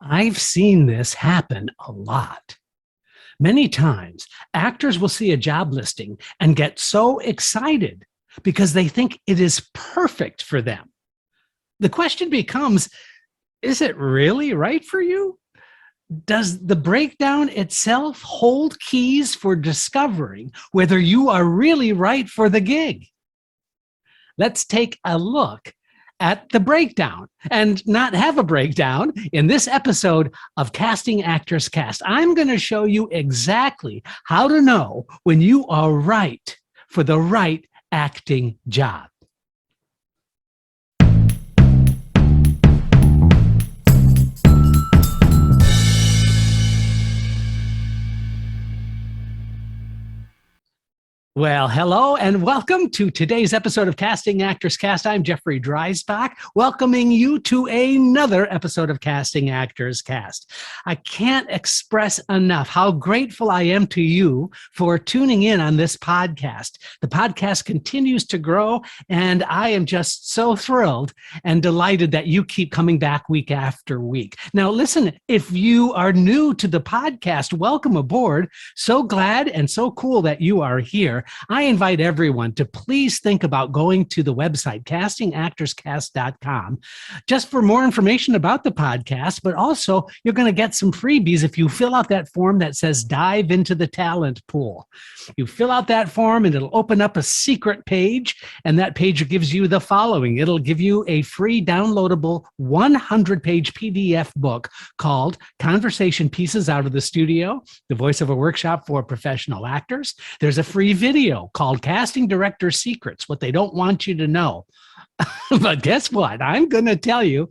I've seen this happen a lot. Many times, actors will see a job listing and get so excited because they think it is perfect for them. The question becomes, is it really right for you? Does the breakdown itself hold keys for discovering whether you are really right for the gig? Let's take a look at the breakdown and not have a breakdown. In this episode of Casting Actors Cast, I'm going to show you exactly how to know when you are right for the right acting job. Well, hello and welcome to today's episode of Casting Actors Cast. I'm Jeffrey Dreisbach, welcoming you to another episode of Casting Actors Cast. I can't express enough how grateful I am to you for tuning in on this podcast. The podcast continues to grow, and I am just so thrilled and delighted that you keep coming back week after week. Now, listen, if you are new to the podcast, welcome aboard. So glad and so cool that you are here. I invite everyone to please think about going to the website, castingactorscast.com, just for more information about the podcast, but also you're going to get some freebies if you fill out that form that says dive into the talent pool. You fill out that form and it'll open up a secret page, and that page gives you the following. It'll give you a free downloadable 100-page PDF book called Conversation Pieces Out of the Studio, the voiceover workshop for professional actors. There's a free video called Casting Director Secrets, what they don't want you to know. But guess what? I'm going to tell you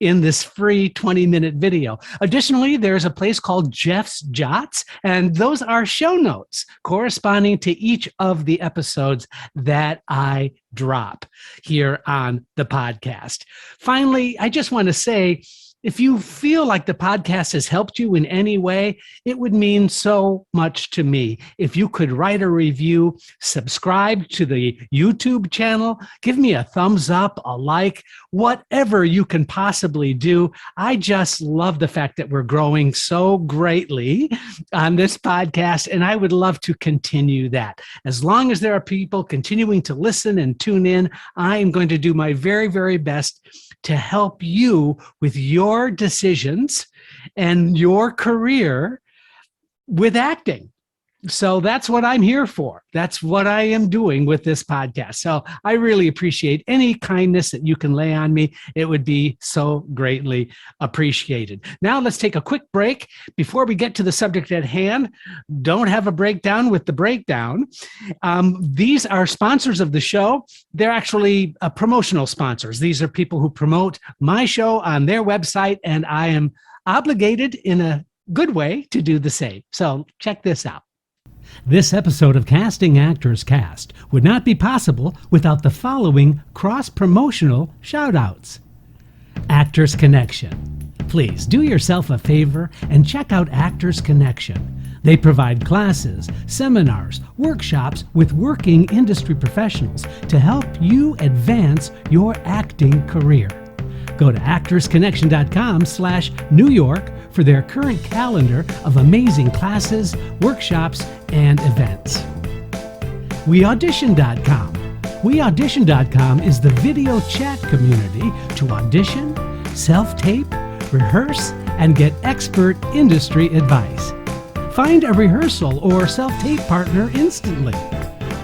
in this free 20-minute video. Additionally, there's a place called Jeff's Jots, and those are show notes corresponding to each of the episodes that I drop here on the podcast. Finally, I just want to say, if you feel like the podcast has helped you in any way, it would mean so much to me if you could write a review, subscribe to the YouTube channel, give me a thumbs up, a like, whatever you can possibly do. I just love the fact that we're growing so greatly on this podcast, and I would love to continue that. As long as there are people continuing to listen and tune in, I am going to do my very, very best to help you with your decisions and your career with acting. So that's what I'm here for. That's what I am doing with this podcast. So I really appreciate any kindness that you can lay on me. It would be so greatly appreciated. Now let's take a quick break. Before we get to the subject at hand, don't have a breakdown with the breakdown. These are sponsors of the show. They're actually promotional sponsors. These are people who promote my show on their website, and I am obligated in a good way to do the same. So check this out. This episode of Casting Actors Cast would not be possible without the following cross-promotional shout-outs. Actors Connection. Please do yourself a favor and check out Actors Connection. They provide classes, seminars, workshops with working industry professionals to help you advance your acting career. Go to actorsconnection.com/New York for their current calendar of amazing classes, workshops, and events. WeAudition.com. WeAudition.com is the video chat community to audition, self-tape, rehearse, and get expert industry advice. Find a rehearsal or self-tape partner instantly.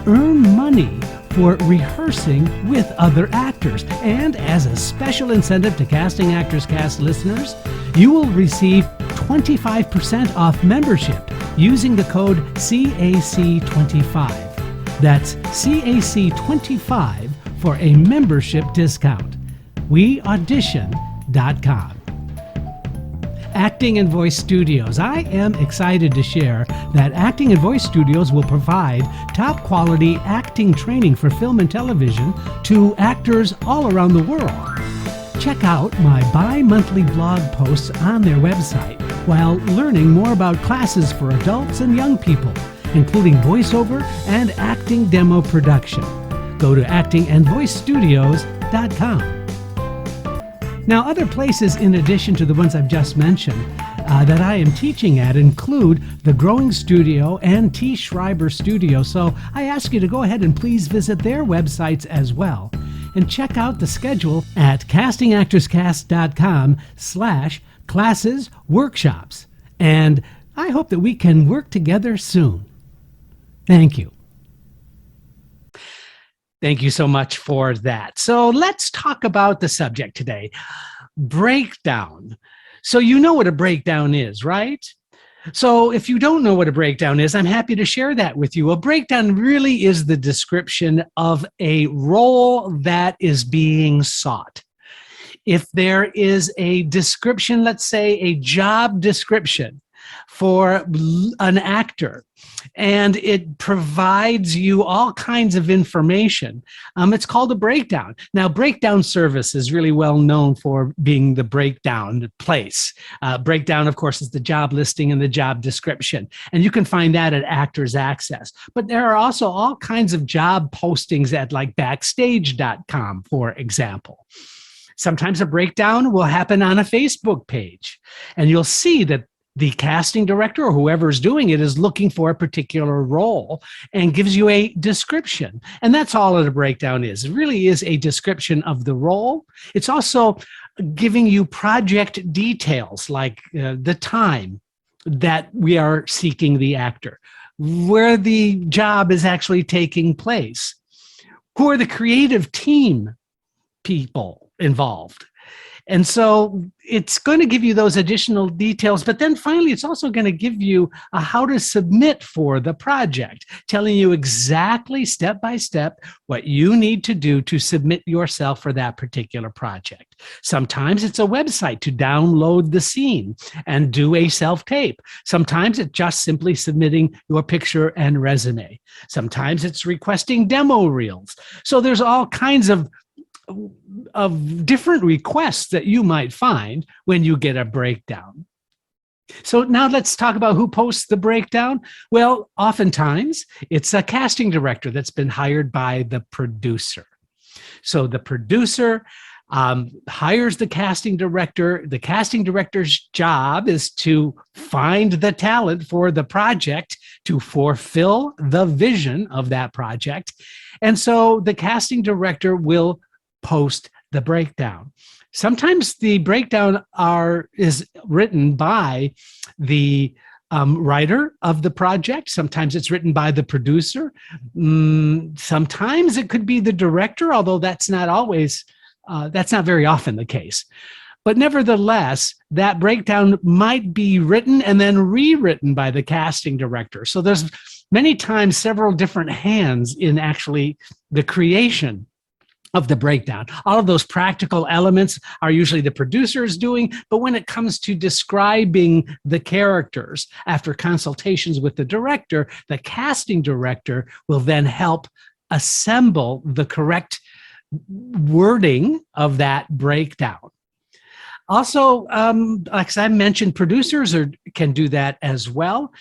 Earn money for rehearsing with other actors. And as a special incentive to Casting Actors Cast listeners, you will receive 25% off membership using the code CAC25. That's CAC25 for a membership discount. WeAudition.com. Acting and Voice Studios. I am excited to share that Acting and Voice Studios will provide top quality acting training for film and television to actors all around the world. Check out my bi-monthly blog posts on their website while learning more about classes for adults and young people, including voiceover and acting demo production. Go to actingandvoicestudios.com. Now, other places in addition to the ones I've just mentioned that I am teaching at include the Growing Studio and T. Schreiber Studio. So I ask you to go ahead and please visit their websites as well. And check out the schedule at castingactorscast.com/classes workshops. And I hope that we can work together soon. Thank you. Thank you so much for that. So let's talk about the subject today, breakdown. So you know what a breakdown is, right? So if you don't know what a breakdown is, I'm happy to share that with you. A breakdown really is the description of a role that is being sought. If there is a description, let's say a job description for an actor, and it provides you all kinds of information, it's called a breakdown. Now, breakdown service is really well known for being the breakdown place. Breakdown, of course, is the job listing and the job description, and you can find that at Actors Access. But there are also all kinds of job postings at like backstage.com, for example. Sometimes a breakdown will happen on a Facebook page, and you'll see that the casting director or whoever is doing it is looking for a particular role and gives you a description. And that's all that a breakdown is. It really is a description of the role. It's also giving you project details like the time that we are seeking the actor, where the job is actually taking place, who are the creative team people involved. And so it's going to give you those additional details, but then finally, it's also going to give you how to submit for the project, telling you exactly step by step what you need to do to submit yourself for that particular project. Sometimes it's a website to download the scene and do a self-tape. Sometimes it's just simply submitting your picture and resume. Sometimes it's requesting demo reels. So there's all kinds of different requests that you might find when you get a breakdown. So now let's talk about who posts the breakdown. Well, oftentimes it's a casting director that's been hired by the producer. So the producer hires the casting director. The casting director's job is to find the talent for the project to fulfill the vision of that project. And so the casting director will post the breakdown. Sometimes the breakdown is written by the writer of the project. Sometimes it's written by the producer. Sometimes it could be the director, although that's not very often the case. But nevertheless, that breakdown might be written and then rewritten by the casting director. So there's many times several different hands in actually the creation of the breakdown. All of those practical elements are usually the producers doing, but when it comes to describing the characters after consultations with the director, the casting director will then help assemble the correct wording of that breakdown. Also, like I mentioned, producers can do that as well.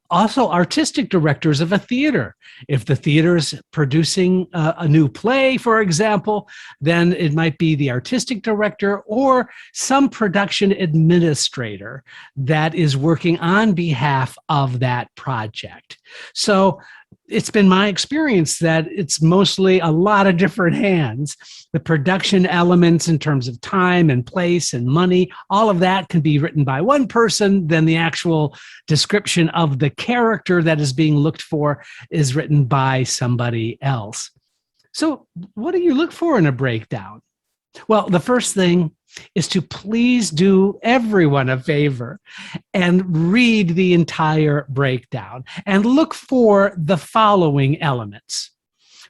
Also, artistic directors of a theater. If the theater is producing a new play, for example, then it might be the artistic director or some production administrator that is working on behalf of that project. So it's been my experience that it's mostly a lot of different hands. The production elements in terms of time and place and money, all of that can be written by one person. Then the actual description of the character that is being looked for is written by somebody else. So what do you look for in a breakdown? Well, the first thing is to please do everyone a favor and read the entire breakdown and look for the following elements.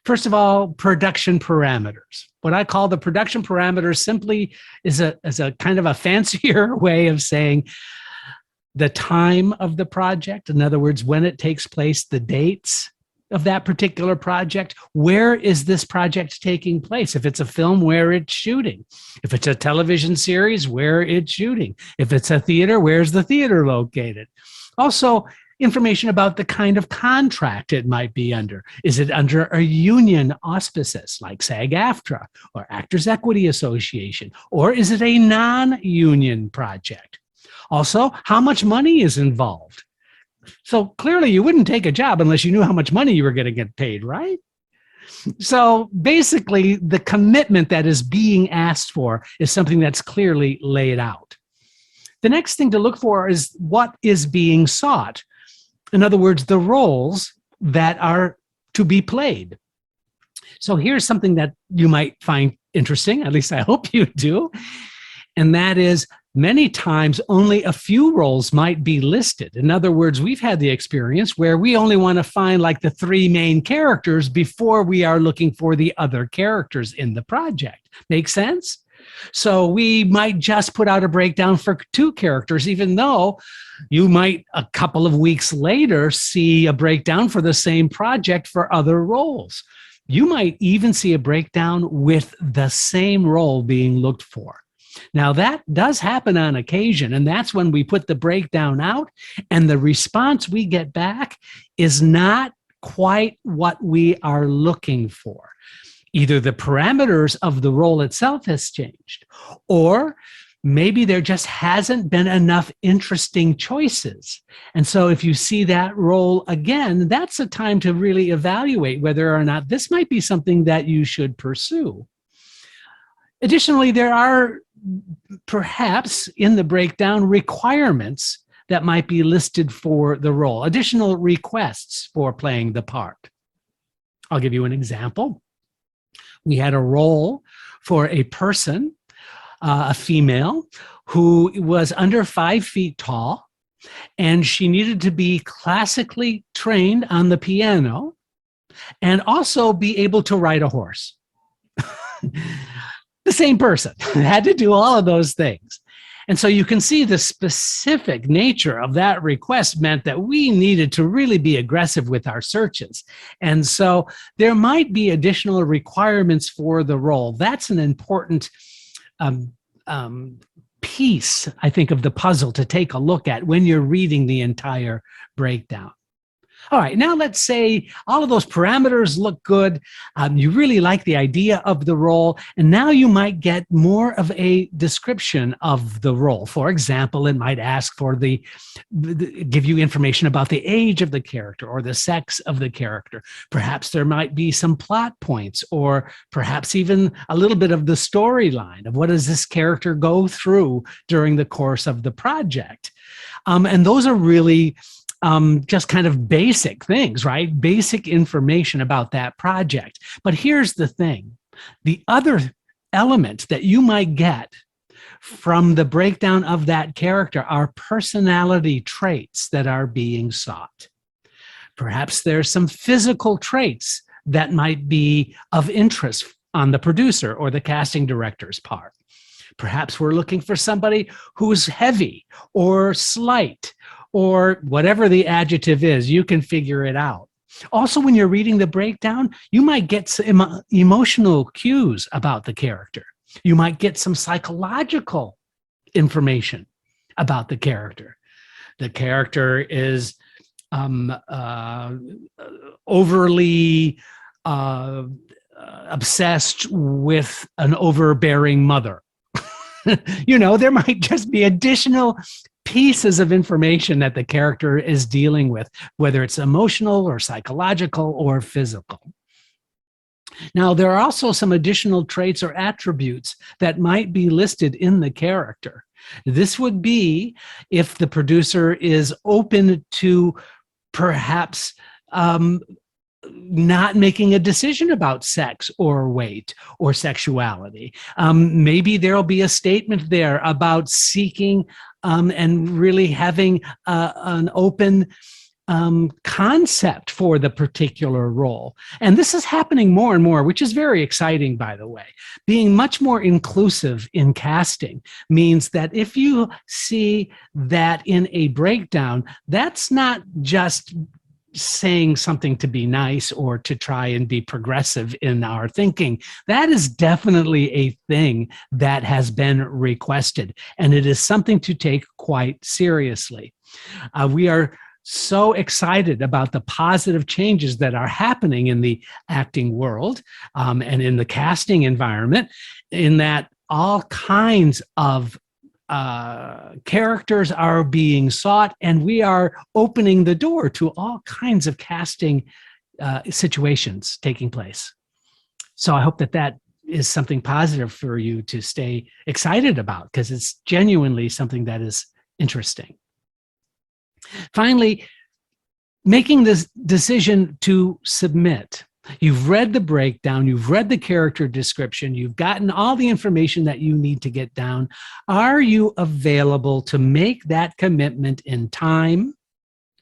First of all, production parameters. What I call the production parameters simply is a kind of a fancier way of saying the time of the project. In other words, when it takes place, the dates of that particular project. Where is this project taking place? If it's a film, where it's shooting. If it's a television series, where it's shooting. If it's a theater, where's the theater located? Also, information about the kind of contract it might be under. Is it under a union auspices like SAG-AFTRA or Actors Equity Association, or is it a non-union project? Also, how much money is involved? So clearly you wouldn't take a job unless you knew how much money you were going to get paid, right? So basically, the commitment that is being asked for is something that's clearly laid out. The next thing to look for is what is being sought. In other words, the roles that are to be played. So here's something that you might find interesting, at least I hope you do, and that is many times only a few roles might be listed. In other words, we've had the experience where we only want to find like the 3 main characters before we are looking for the other characters in the project. Make sense? So we might just put out a breakdown for 2 characters, even though you might a couple of weeks later see a breakdown for the same project for other roles. You might even see a breakdown with the same role being looked for. Now, that does happen on occasion, and that's when we put the breakdown out, and the response we get back is not quite what we are looking for. Either the parameters of the role itself has changed, or maybe there just hasn't been enough interesting choices. And so if you see that role again, that's a time to really evaluate whether or not this might be something that you should pursue. Additionally, there are perhaps in the breakdown requirements that might be listed for the role, additional requests for playing the part. I'll give you an example. We had a role for a person, a female, who was under 5 feet tall, and she needed to be classically trained on the piano and also be able to ride a horse. The same person had to do all of those things. And so you can see the specific nature of that request meant that we needed to really be aggressive with our searches. And so there might be additional requirements for the role. That's an important piece, I think, of the puzzle to take a look at when you're reading the entire breakdown. All right, now let's say all of those parameters look good. You really like the idea of the role, and now you might get more of a description of the role. For example, it might ask for give you information about the age of the character or the sex of the character. Perhaps there might be some plot points, or perhaps even a little bit of the storyline of what does this character go through during the course of the project. And those are really just kind of basic things, right? Basic information about that project. But here's the thing. The other element that you might get from the breakdown of that character are personality traits that are being sought. Perhaps there's some physical traits that might be of interest on the producer or the casting director's part. Perhaps we're looking for somebody who's heavy or slight, or whatever the adjective is, you can figure it out. Also, when you're reading the breakdown, you might get some emotional cues about the character. You might get some psychological information about the character. The character is overly obsessed with an overbearing mother. There might just be additional pieces of information that the character is dealing with, whether it's emotional or psychological or physical. Now, there are also some additional traits or attributes that might be listed in the character. This would be if the producer is open to perhaps not making a decision about sex or weight or sexuality. Maybe there'll be a statement there about seeking and really having an open concept for the particular role. And this is happening more and more, which is very exciting, by the way. Being much more inclusive in casting means that if you see that in a breakdown, that's not just saying something to be nice or to try and be progressive in our thinking. That is definitely a thing that has been requested, and it is something to take quite seriously. We are so excited about the positive changes that are happening in the acting world and in the casting environment, in that all kinds of characters are being sought, and we are opening the door to all kinds of casting situations taking place. So I hope that that is something positive for you to stay excited about, because it's genuinely something that is interesting. Finally, making this decision to submit. You've read the breakdown, you've read the character description, you've gotten all the information that you need to get down. Are you available to make that commitment in time?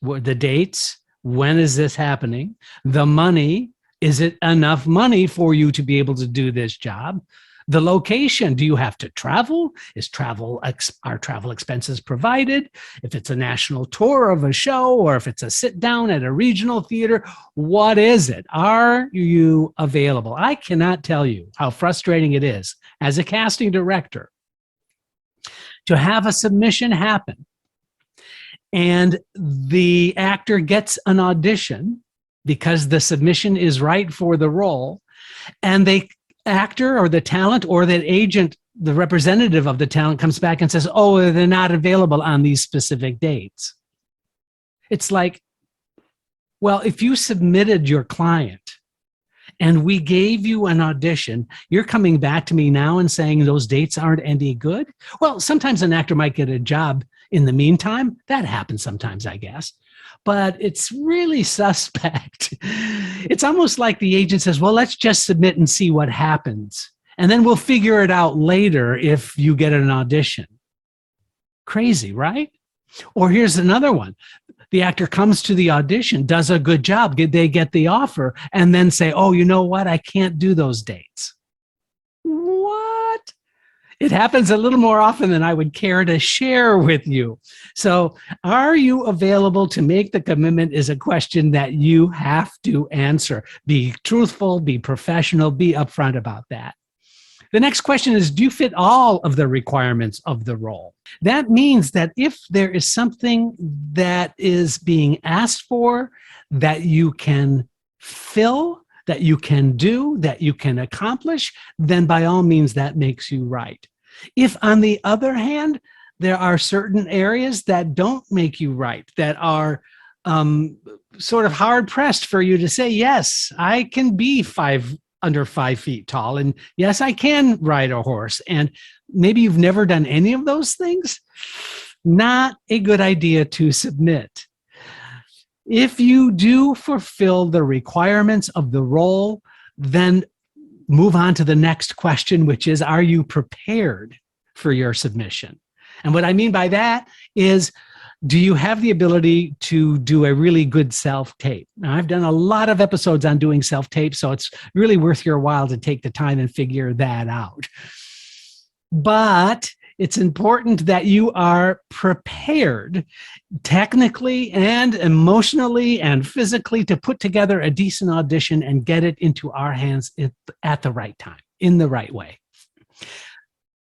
The dates, when is this happening? The money, is it enough money for you to be able to do this job? The location, do you have to travel? Are travel expenses provided? If it's a national tour of a show, or if it's a sit down at a regional theater, what is it? Are you available? I cannot tell you how frustrating it is as a casting director to have a submission happen and the actor gets an audition because the submission is right for the role, and the actor or the talent or that agent, the representative of the talent, comes back and says, oh, they're not available on these specific dates. It's like, well, if you submitted your client and we gave you an audition, you're coming back to me now and saying those dates aren't any good? Well, sometimes an actor might get a job in the meantime. That happens sometimes, I guess. But it's really suspect. It's almost like the agent says, well, let's just submit and see what happens, and then we'll figure it out later if you get an audition. Crazy, right? Or here's another one. The actor comes to the audition, does a good job, they get the offer, and then say, oh, you know what? I can't do those dates. What? It happens a little more often than I would care to share with you. So, are you available to make the commitment is a question that you have to answer. Be truthful, be professional, be upfront about that. The next question is, do you fit all of the requirements of the role? That means that if there is something that is being asked for that you can fill, that you can do, that you can accomplish, then by all means that makes you right. If, on the other hand, there are certain areas that don't make you right, that are sort of hard pressed for you to say, yes, I can be under 5 feet tall, and yes, I can ride a horse, and maybe you've never done any of those things, not a good idea to submit. If you do fulfill the requirements of the role, then move on to the next question, which is, are you prepared for your submission? And what I mean by that is, do you have the ability to do a really good self-tape? Now, I've done a lot of episodes on doing self-tape, so it's really worth your while to take the time and figure that out. But it's important that you are prepared technically and emotionally and physically to put together a decent audition and get it into our hands at the right time, in the right way.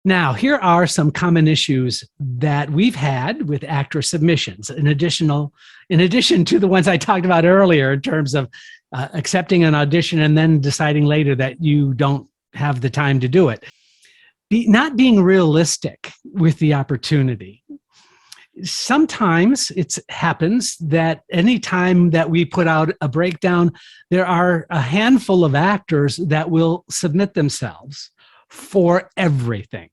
Now, here are some common issues that we've had with actor submissions, in addition to the ones I talked about earlier in terms of accepting an audition and then deciding later that you don't have the time to do it. Not being realistic with the opportunity. Sometimes it happens that anytime that we put out a breakdown, there are a handful of actors that will submit themselves for everything.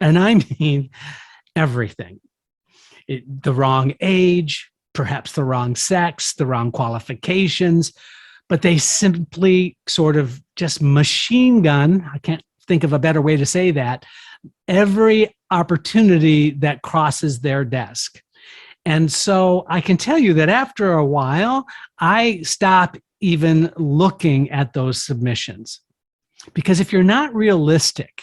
And I mean everything. The wrong age, perhaps the wrong sex, the wrong qualifications, but they simply sort of just machine gun, I can't think of a better way to say that, every opportunity that crosses their desk. And so I can tell you that after a while, I stop even looking at those submissions. Because if you're not realistic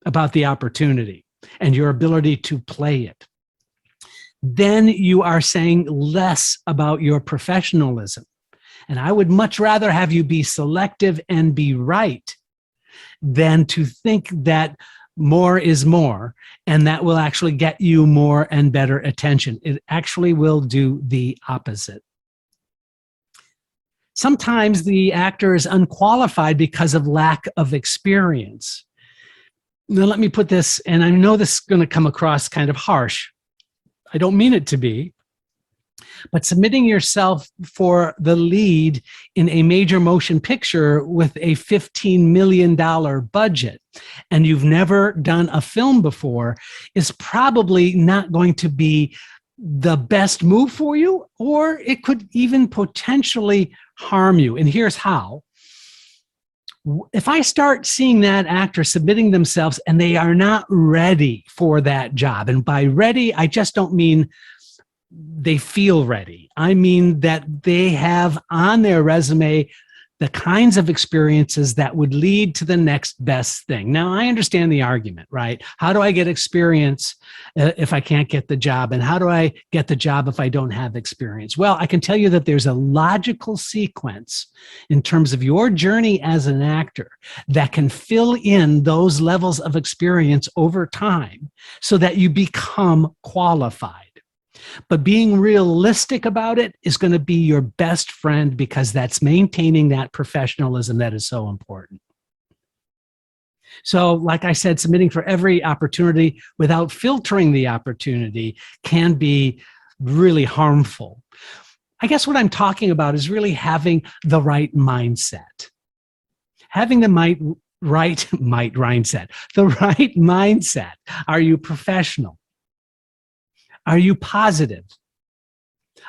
about the opportunity and your ability to play it, then you are saying less about your professionalism. And I would much rather have you be selective and be right than to think that more is more, and that will actually get you more and better attention. It actually will do the opposite. Sometimes the actor is unqualified because of lack of experience. Now, let me put this, and I know this is going to come across kind of harsh. I don't mean it to be, but submitting yourself for the lead in a major motion picture with a $15 million budget, and you've never done a film before, is probably not going to be the best move for you, or it could even potentially harm you. And here's how. If I start seeing that actor submitting themselves and they are not ready for that job, and by ready, I just don't mean they feel ready. I mean that they have on their resume the kinds of experiences that would lead to the next best thing. Now, I understand the argument, right? How do I get experience if I can't get the job? And how do I get the job if I don't have experience? Well, I can tell you that there's a logical sequence in terms of your journey as an actor that can fill in those levels of experience over time so that you become qualified. But being realistic about it is going to be your best friend, because that's maintaining that professionalism that is so important. So, like I said, submitting for every opportunity without filtering the opportunity can be really harmful. I guess what I'm talking about is really having the right mindset. Having the right mindset. Are you professional? Are you positive?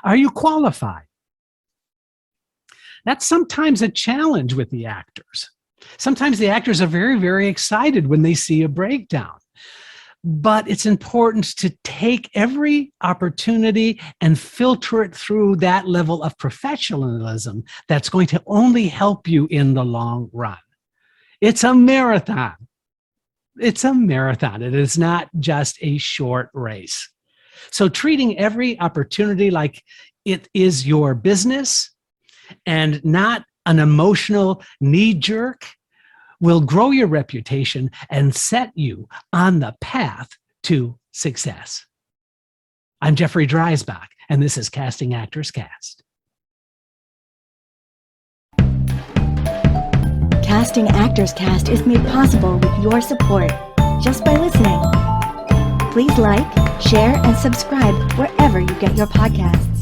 Are you qualified? That's sometimes a challenge with the actors. Sometimes the actors are very, very excited when they see a breakdown. But it's important to take every opportunity and filter it through that level of professionalism that's going to only help you in the long run. It's a marathon. It's a marathon. It is not just a short race. So treating every opportunity like it is your business and not an emotional knee jerk will grow your reputation and set you on the path to success. I'm Jeffrey Dreisbach, and this is Casting Actors Cast. Casting Actors Cast is made possible with your support just by listening. Please like, share, and subscribe wherever you get your podcasts.